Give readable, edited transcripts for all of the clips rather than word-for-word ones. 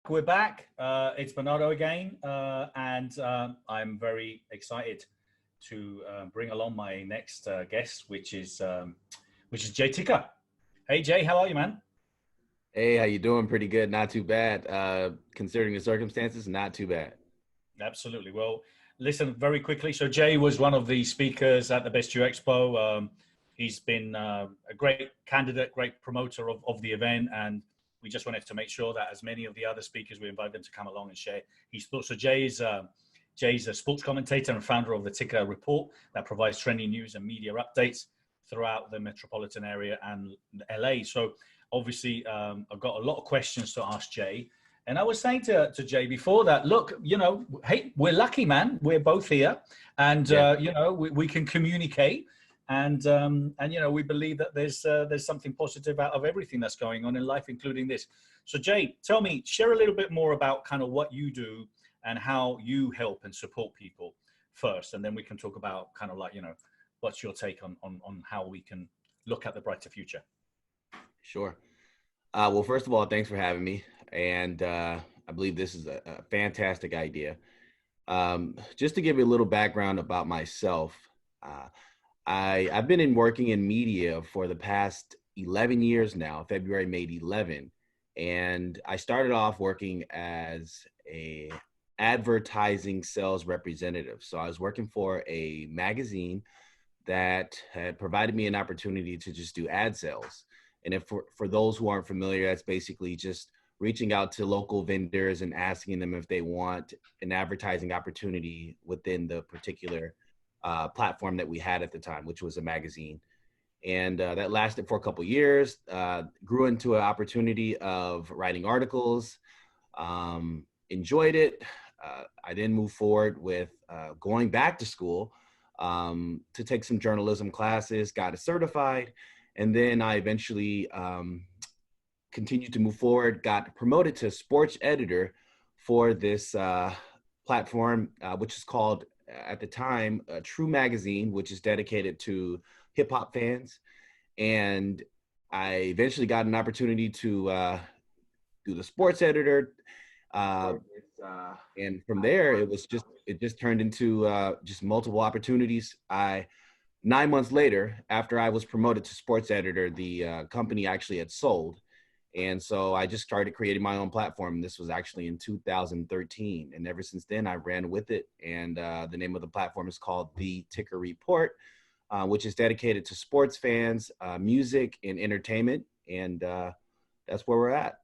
We're back. It's Bernardo again, and I'm very excited to bring along my next guest, which is Jay Ticker. Hey Jay, how are you, man? Hey, how you doing? Pretty good. Not too bad. Considering the circumstances, not too bad. Absolutely. Well, listen very quickly. So Jay was one of the speakers at the Best You Expo. He's been a great candidate, great promoter of the event, and we just wanted to make sure that as many of the other speakers, we invite them to come along and share his thoughts. So Jay's a sports commentator and founder of the Ticker Report that provides trending news and media updates throughout the metropolitan area and LA. So obviously, I've got a lot of questions to ask Jay. And I was saying to Jay before that, look, hey, we're lucky, man. We're both here, and we can communicate, and we believe that there's something positive out of everything that's going on in life, including this. So Jay, tell me, share a little bit more about kind of what you do and how you help and support people first, and then we can talk about kind of like what's your take on how we can look at the brighter future. Sure. Well, first of all, thanks for having me. And I believe this is a fantastic idea. Just to give you a little background about myself, I've been working in media for the past 11 years now. February made 11. And I started off working as a advertising sales representative. So I was working for a magazine that had provided me an opportunity to just do ad sales. And if for those who aren't familiar, that's basically just reaching out to local vendors and asking them if they want an advertising opportunity within the particular platform that we had at the time, which was a magazine. And that lasted for a couple of years, grew into an opportunity of writing articles, enjoyed it. I then moved forward with going back to school to take some journalism classes, got it certified. And then I eventually continued to move forward, got promoted to sports editor for this platform, which is called, at the time, True Magazine, which is dedicated to hip hop fans. And I eventually got an opportunity to do the sports editor. And from there, it just turned into just multiple opportunities. 9 months later, after I was promoted to sports editor, the company actually had sold. And so I just started creating my own platform. This was actually in 2013. And ever since then, I ran with it. And the name of the platform is called The Ticker Report, which is dedicated to sports fans, music, and entertainment. And that's where we're at.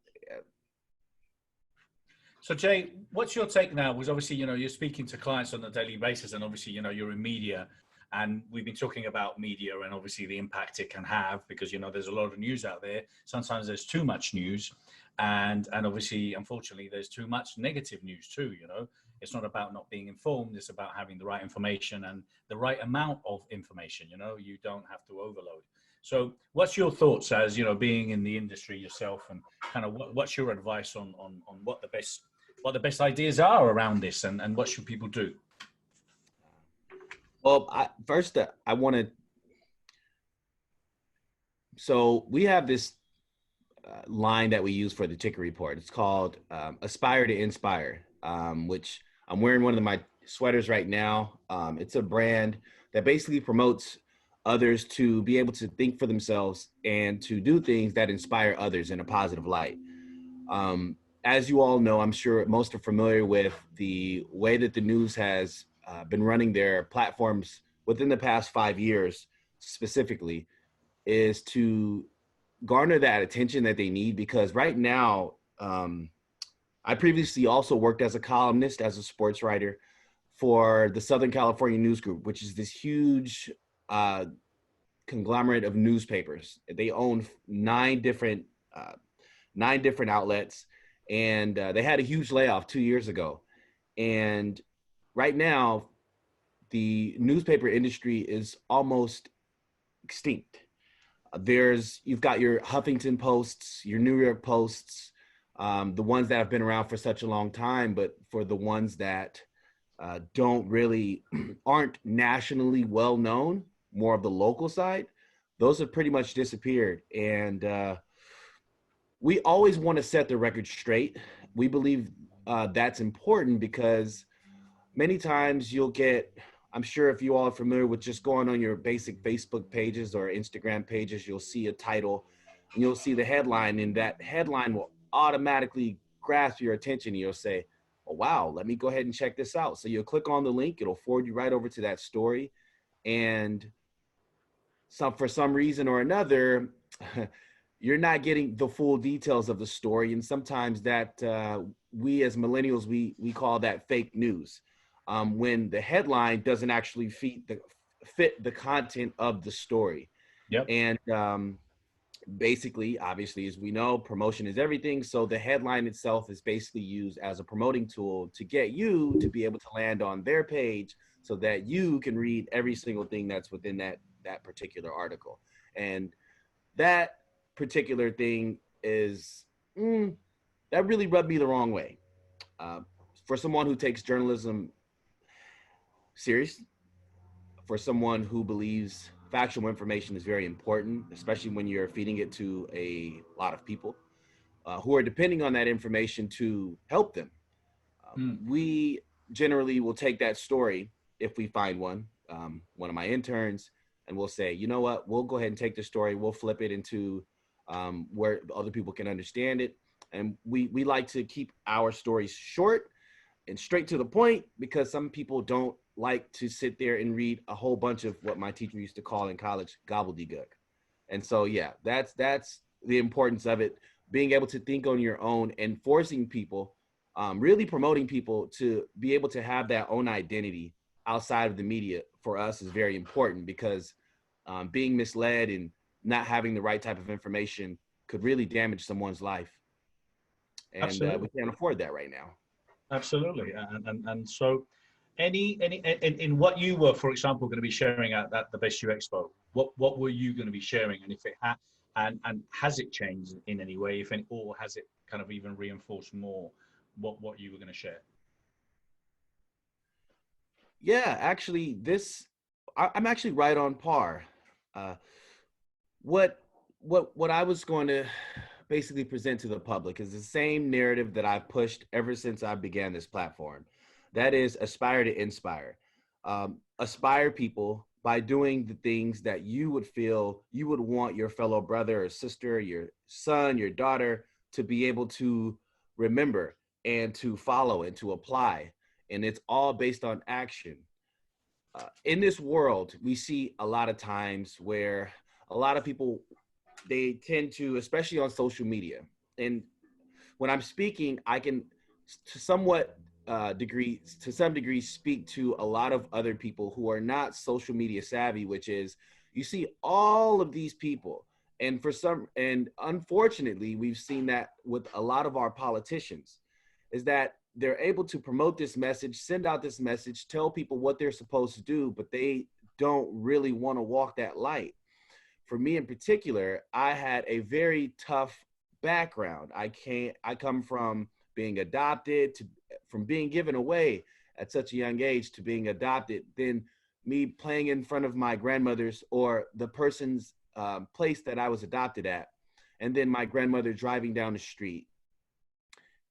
So Jay, what's your take now? Because obviously, you're speaking to clients on a daily basis, and obviously, you're in media. And we've been talking about media and obviously the impact it can have because, there's a lot of news out there. Sometimes there's too much news. And obviously, unfortunately, there's too much negative news too, It's not about not being informed. It's about having the right information and the right amount of information, You don't have to overload. So what's your thoughts as, being in the industry yourself and kind of what's your advice on what the best ideas are around this and what should people do? Well, I want to. So we have this line that we use for the Ticker Report. It's called Aspire to Inspire, which I'm wearing one of my sweaters right now. It's a brand that basically promotes others to be able to think for themselves and to do things that inspire others in a positive light. As you all know, I'm sure most are familiar with the way that the news has been running their platforms within the past 5 years specifically, is to garner that attention that they need. Because right now, I previously also worked as a columnist, as a sports writer for the Southern California News Group, which is this huge conglomerate of newspapers. They own nine different outlets, and they had a huge layoff 2 years ago. And right now, the newspaper industry is almost extinct. You've got your Huffington Posts, your New York Posts, the ones that have been around for such a long time, but for the ones that aren't nationally well known, more of the local side, those have pretty much disappeared. And we always want to set the record straight. We believe that's important because many times you'll get, I'm sure if you all are familiar with just going on your basic Facebook pages or Instagram pages, you'll see a title and you'll see the headline, and that headline will automatically grasp your attention. You'll say, oh, wow, let me go ahead and check this out. So you'll click on the link, it'll forward you right over to that story. And for some reason or another, you're not getting the full details of the story. And sometimes that we as millennials, we call that fake news, when the headline doesn't actually fit the content of the story. Yep. And basically, obviously, as we know, promotion is everything. So the headline itself is basically used as a promoting tool to get you to be able to land on their page so that you can read every single thing that's within that particular article. And that particular thing is that really rubbed me the wrong way. For someone who takes journalism serious, for someone who believes factual information is very important, especially when you're feeding it to a lot of people who are depending on that information to help them. We generally will take that story, if we find one of my interns, and we'll say, you know what, we'll go ahead and take the story, we'll flip it into where other people can understand it. And we like to keep our stories short and straight to the point, because some people don't like to sit there and read a whole bunch of what my teacher used to call in college gobbledygook. And so, yeah, that's the importance of it, being able to think on your own and forcing people, really promoting people to be able to have their own identity outside of the media for us is very important, because being misled and not having the right type of information could really damage someone's life. And we can't afford that right now. Absolutely. And so in what you were, for example, going to be sharing at the Best You Expo, what were you going to be sharing? And if it had, and has it changed in any way, if any, or has it kind of even reinforced more what you were going to share? Yeah, actually, I'm actually right on par. Uh, what I was going to basically present to the public is the same narrative that I've pushed ever since I began this platform. That is, aspire to inspire. Aspire people by doing the things that you would feel you would want your fellow brother or sister, your son, your daughter to be able to remember and to follow and to apply. And it's all based on action. In this world, we see a lot of times where a lot of people, they tend to, especially on social media. And when I'm speaking, I can to somewhat to some degree speak to a lot of other people who are not social media savvy, which is, you see all of these people, and unfortunately we've seen that with a lot of our politicians, is that they're able to promote this message, send out this message, tell people what they're supposed to do, but they don't really want to walk that light. For me in particular, I had a very tough background. I come from being adopted, from being given away at such a young age to being adopted, then me playing in front of my grandmother's or the person's place that I was adopted at, and then my grandmother driving down the street.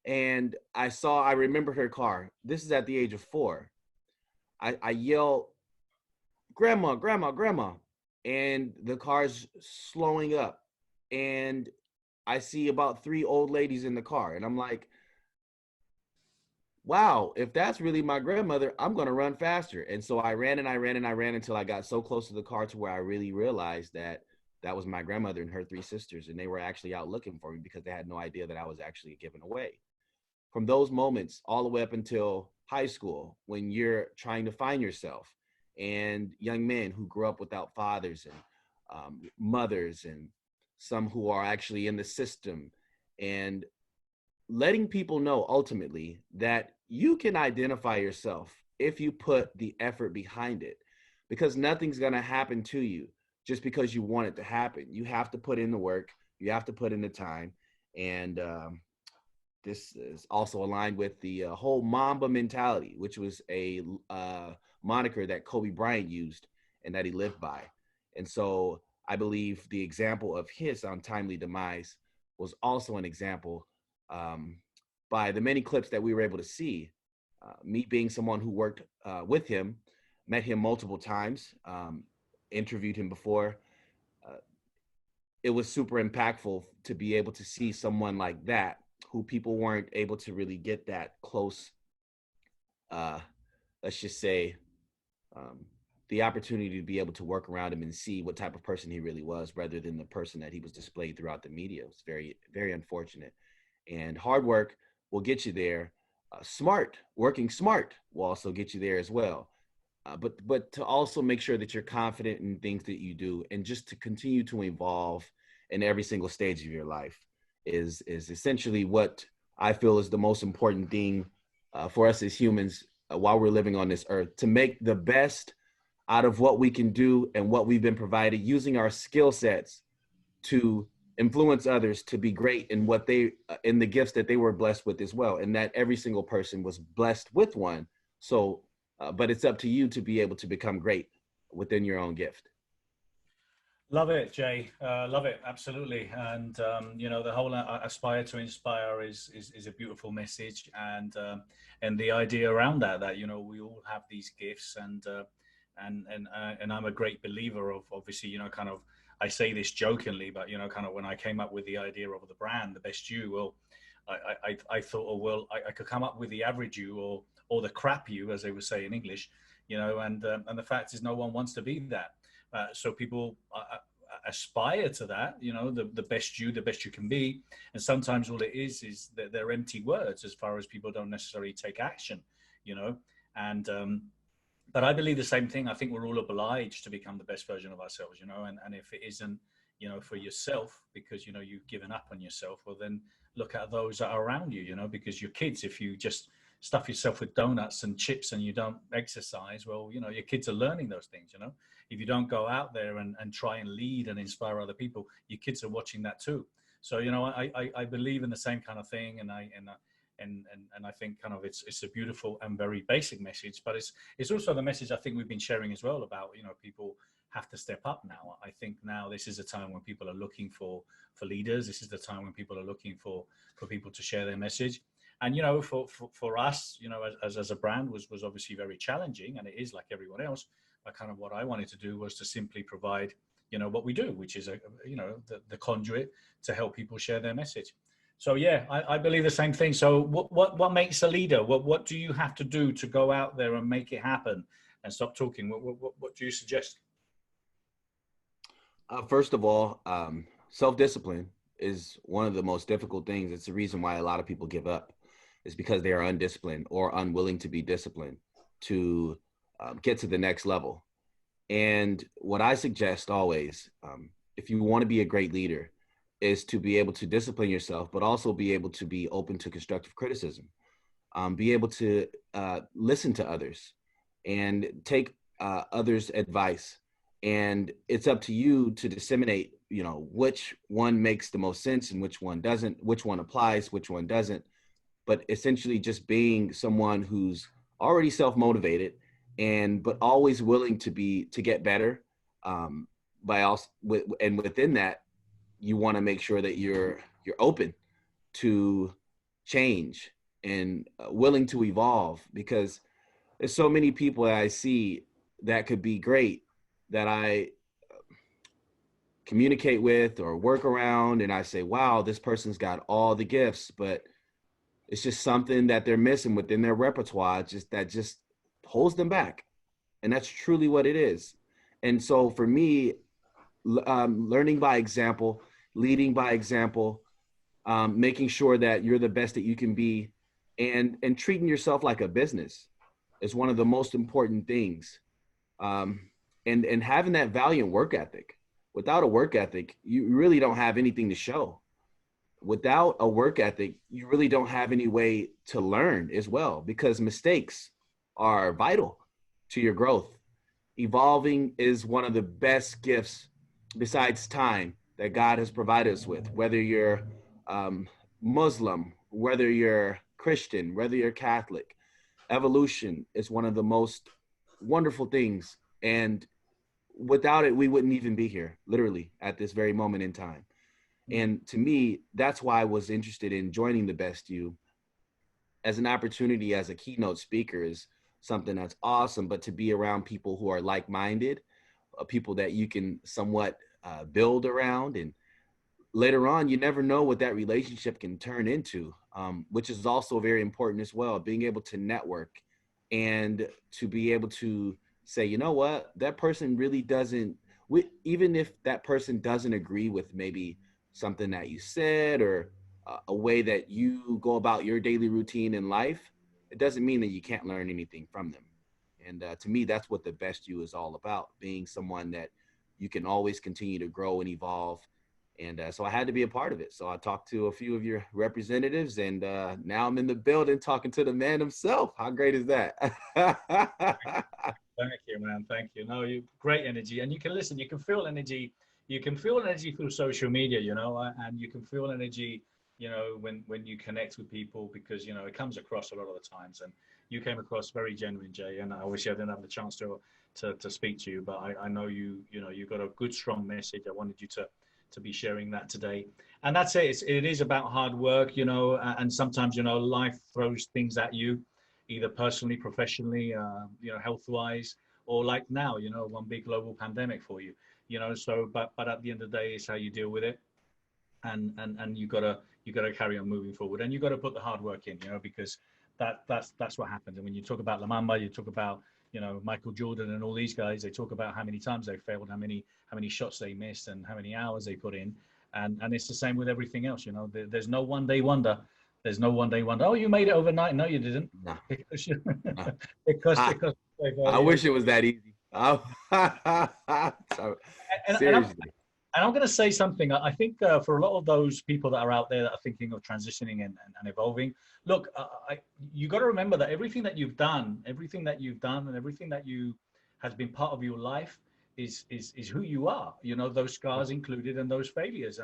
And I remembered her car. This is at the age of 4. I yell, grandma, grandma, grandma. And the car's slowing up. And I see about 3 old ladies in the car. And I'm like, wow, if that's really my grandmother, I'm going to run faster. And so I ran and I ran and I ran until I got so close to the car to where I really realized that that was my grandmother and her 3 sisters. And they were actually out looking for me because they had no idea that I was actually given away. From those moments all the way up until high school, when you're trying to find yourself, and young men who grew up without fathers and mothers, and some who are actually in the system, and letting people know ultimately that you can identify yourself if you put the effort behind it, because nothing's going to happen to you just because you want it to happen. You have to put in the work, you have to put in the time. And this is also aligned with the whole Mamba mentality, which was a moniker that Kobe Bryant used and that he lived by. And so I believe the example of his untimely demise was also an example by the many clips that we were able to see, me being someone who worked with him, met him multiple times, interviewed him before, it was super impactful to be able to see someone like that, who people weren't able to really get that close, let's just say, um, the opportunity to be able to work around him and see what type of person he really was, rather than the person that he was displayed throughout the media. It was very, very unfortunate. And hard work will get you there. Working smart will also get you there as well. But to also make sure that you're confident in things that you do, and just to continue to evolve in every single stage of your life is essentially what I feel is the most important thing for us as humans while we're living on this earth, to make the best out of what we can do and what we've been provided, using our skill sets to influence others to be great in what they in the gifts that they were blessed with as well, and that every single person was blessed with one. So but it's up to you to be able to become great within your own gift. Love it, Jay. Love it, absolutely. And you know, the whole aspire to inspire is a beautiful message, and the idea around that you know, we all have these gifts, and I'm a great believer of, obviously, you know, kind of, I say this jokingly, but you know, kind of when I came up with the idea of the brand, the best you, well, I thought, oh well, I could come up with the average you, or the crap you, as they would say in English, you know, and the fact is, no one wants to be that. So people aspire to that, you know, the best you, the best you can be. And sometimes all it is that they're empty words, as far as people don't necessarily take action, you know. And but I believe the same thing. I think we're all obliged to become the best version of ourselves, you know. And if it isn't, you know, for yourself, because, you know, you've given up on yourself, well, then look at those that are around you, you know, because your kids, if you just stuff yourself with donuts and chips and you don't exercise, well, you know, your kids are learning those things, you know. If you don't go out there and try and lead and inspire other people, your kids are watching that too. So, you know, I believe in the same kind of thing, and I think kind of it's a beautiful and very basic message, but it's also the message I think we've been sharing as well about, you know, people have to step up now. I think now this is a time when people are looking for leaders. This is the time when people are looking for people to share their message. And, you know, for us, you know, as a brand was obviously very challenging, and it is like everyone else. But kind of what I wanted to do was to simply provide, you know, what we do, which is, you know, the conduit to help people share their message. So yeah, I believe the same thing. So what makes a leader? What do you have to do to go out there and make it happen and stop talking? What do you suggest? First of all, self-discipline is one of the most difficult things. It's the reason why a lot of people give up. Is because they are undisciplined or unwilling to be disciplined to get to the next level. And what I suggest always, if you want to be a great leader, is to be able to discipline yourself, but also be able to be open to constructive criticism, be able to listen to others and take others' advice. And it's up to you to disseminate, you know, which one makes the most sense and which one doesn't, which one applies, which one doesn't. But essentially just being someone who's already self-motivated but always willing to get better. By also and within that, you want to make sure that you're open to change and willing to evolve, because there's so many people that I see that could be great, that I communicate with or work around, and I say, wow, this person's got all the gifts, but it's just something that they're missing within their repertoire, just holds them back. And that's truly what it is. And so for me, learning by example, leading by example, making sure that you're the best that you can be, and treating yourself like a business is one of the most important things. And having that valiant work ethic. Without a work ethic, you really don't have anything to show. Without a work ethic, you really don't have any way to learn as well, because mistakes are vital to your growth. Evolving is one of the best gifts besides time that God has provided us with, whether you're Muslim, whether you're Christian, whether you're Catholic. Evolution is one of the most wonderful things. And without it, we wouldn't even be here, literally, at this very moment in time. And to me, that's why I was interested in joining the Best You, as an opportunity as a keynote speaker is something that's awesome, but to be around people who are like-minded, people that you can somewhat build around, and later on, you never know what that relationship can turn into, which is also very important as well. Being able to network and to be able to say, you know what, that person really doesn't, even if that person doesn't agree with maybe something that you said or a way that you go about your daily routine in life, it doesn't mean that you can't learn anything from them. And to me, that's what the best you is all about, being someone that you can always continue to grow and evolve. And so I had to be a part of it. So I talked to a few of your representatives, and now I'm in the building talking to the man himself. How great is that? Thank you, man. Thank you. No, you great energy, and you can listen. You can feel energy. You can feel energy through social media, and you can feel energy, when you connect with people, because it comes across a lot of the times. And you came across very genuine, Jay. And obviously, I didn't have the chance to speak to you, but I know you got a good, strong message. I wanted you to be sharing that today. And that's it. It is about hard work, and sometimes, life throws things at you, either personally, professionally, health-wise, or like now, one big global pandemic for you, so, but at the end of the day, it's how you deal with it. And you gotta carry on moving forward, and you gotta put the hard work in, because that's what happens. And when you talk about La Mamba, you talk about, Michael Jordan and all these guys, they talk about how many times they failed, how many shots they missed, and how many hours they put in. And it's the same with everything else. There's no one day wonder. There's no one day wonder. Oh, you made it overnight. No, you didn't. No, because no. because I wish it was that easy. So, and seriously. I'm going to say something. I think for a lot of those people that are out there that are thinking of transitioning and evolving, look, you got to remember that everything that you've done, and everything that you has been part of your life is who you are. Those scars included, and those failures.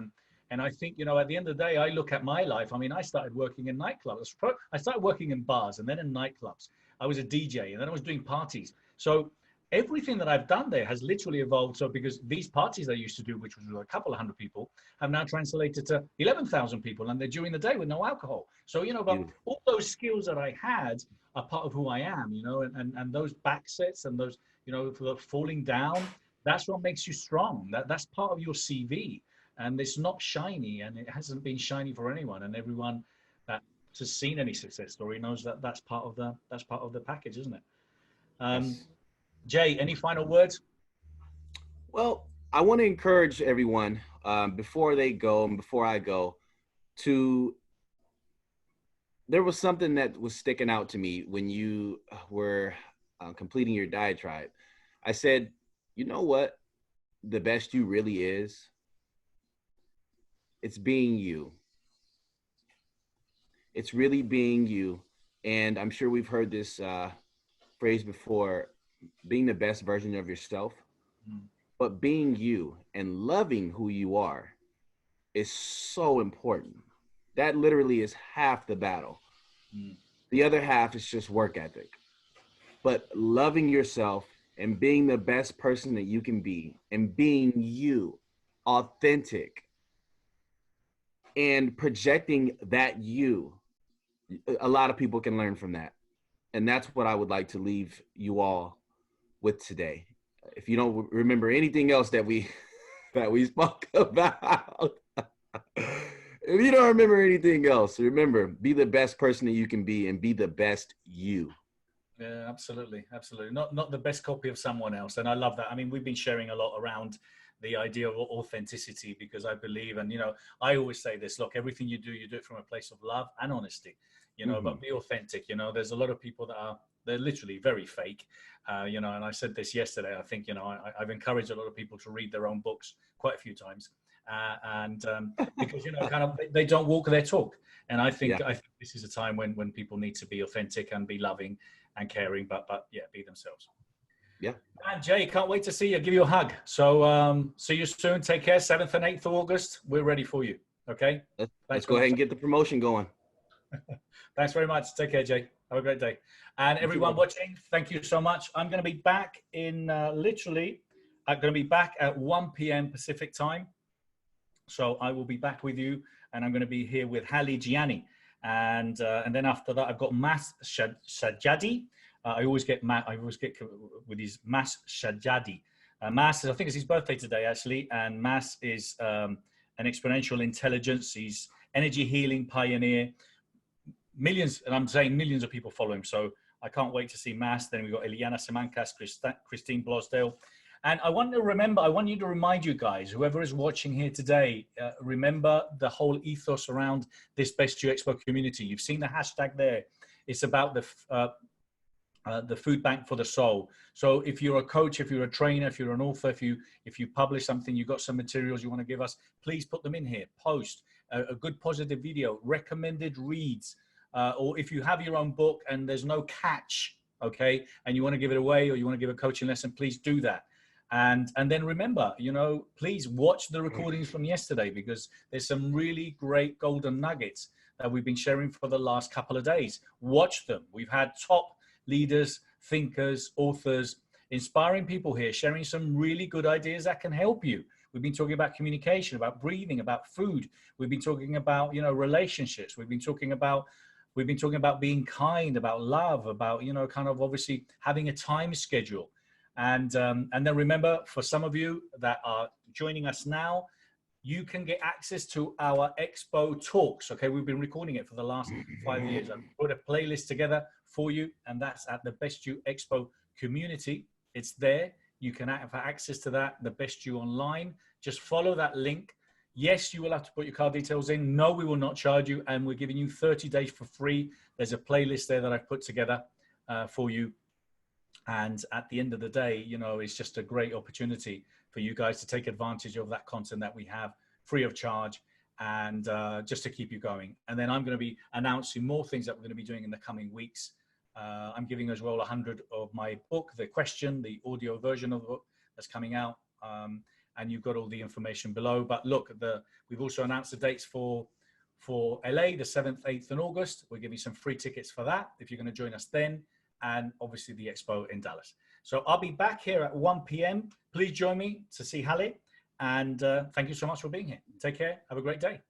And I think, at the end of the day, I look at my life. I mean, I started working in nightclubs. I started working in bars and then in nightclubs. I was a DJ, and then I was doing parties. So everything that I've done there has literally evolved. So because these parties I used to do, which was a couple of hundred people, have now translated to 11,000 people, and they're during the day with no alcohol. So, but all those skills that I had are part of who I am, and those back sets and those, for the falling down, that's what makes you strong. That's part of your CV. And it's not shiny, and it hasn't been shiny for anyone. And everyone that has seen any success story knows that that's part of the package, isn't it? Yes. Jay, any final words? Well, I want to encourage everyone before they go and before I go to. There was something that was sticking out to me when you were completing your diatribe. I said, you know what the best you really is? It's being you. It's really being you. And I'm sure we've heard this phrase before, being the best version of yourself. But being you and loving who you are is so important. That literally is half the battle. The other half is just work ethic. But loving yourself and being the best person that you can be, and being you, authentic, and projecting that you, a lot of people can learn from that. And that's what I would like to leave you all with today. If you don't remember anything else that we spoke about, if you don't remember anything else, remember, be the best person that you can be, and be the best you. Yeah, absolutely. Not the best copy of someone else. And I love that. I mean, we've been sharing a lot around the idea of authenticity, because I believe, and I always say this: look, everything you do it from a place of love and honesty. But be authentic. There's a lot of people that they're literally very fake. And I said this yesterday. I think I've encouraged a lot of people to read their own books quite a few times, and because kind of they don't walk their talk. And I think this is a time when people need to be authentic and be loving and caring, but yeah, be themselves. Yeah. And Jay, can't wait to see you. Give you a hug. So see you soon. Take care. 7th and 8th of August. We're ready for you. Okay. Let's go ahead and get the promotion going. Thanks very much. Take care, Jay. Have a great day. And everyone watching, thank you so much. I'm going to be back in I'm going to be back at 1 p.m. Pacific time. So I will be back with you, and I'm going to be here with Hallie Gianni. And then after that, I've got Mas Sajadi. I always get with his Mas Sajadi. Mas, I think it's his birthday today, actually. And Mas is an exponential intelligence. He's energy healing pioneer. Millions, and I'm saying millions of people follow him. So I can't wait to see Mas. Then we've got Eliana Simancas, Christine Blosdale. And I want you to remind you guys, whoever is watching here today, remember the whole ethos around this Best You Expo community. You've seen the hashtag there. It's about the food bank for the soul. So if you're a coach, if you're a trainer, if you're an author, if you publish something, you've got some materials you want to give us, please put them in here. Post a good positive video, recommended reads, or if you have your own book and there's no catch, okay, and you want to give it away or you want to give a coaching lesson, please do that. And then remember, please watch the recordings from yesterday, because there's some really great golden nuggets that we've been sharing for the last couple of days. Watch them. We've had top leaders, thinkers, authors, inspiring people here, sharing some really good ideas that can help you. We've been talking about communication, about breathing, about food. We've been talking about, relationships. We've been talking about being kind, about love, about, kind of obviously having a time schedule. And then remember, for some of you that are joining us now, you can get access to our Expo talks. Okay, we've been recording it for the last 5 years. I've put a playlist together for you, and that's at the Best You Expo community. It's there. You can have access to that, the Best You online. Just follow that link. Yes, you will have to put your card details in. No, we will not charge you, and we're giving you 30 days for free. There's a playlist there that I've put together for you. And at the end of the day, it's just a great opportunity for you guys to take advantage of that content that we have free of charge, and just to keep you going. And then I'm going to be announcing more things that we're going to be doing in the coming weeks. I'm giving as well 100 of my book, the audio version of the book that's coming out. And you've got all the information below. But look, we've also announced the dates for LA, the 7th, 8th, and August. We're giving some free tickets for that if you're going to join us then. And obviously the Expo in Dallas. So I'll be back here at 1 p.m. Please join me to see Halle. And thank you so much for being here. Take care. Have a great day.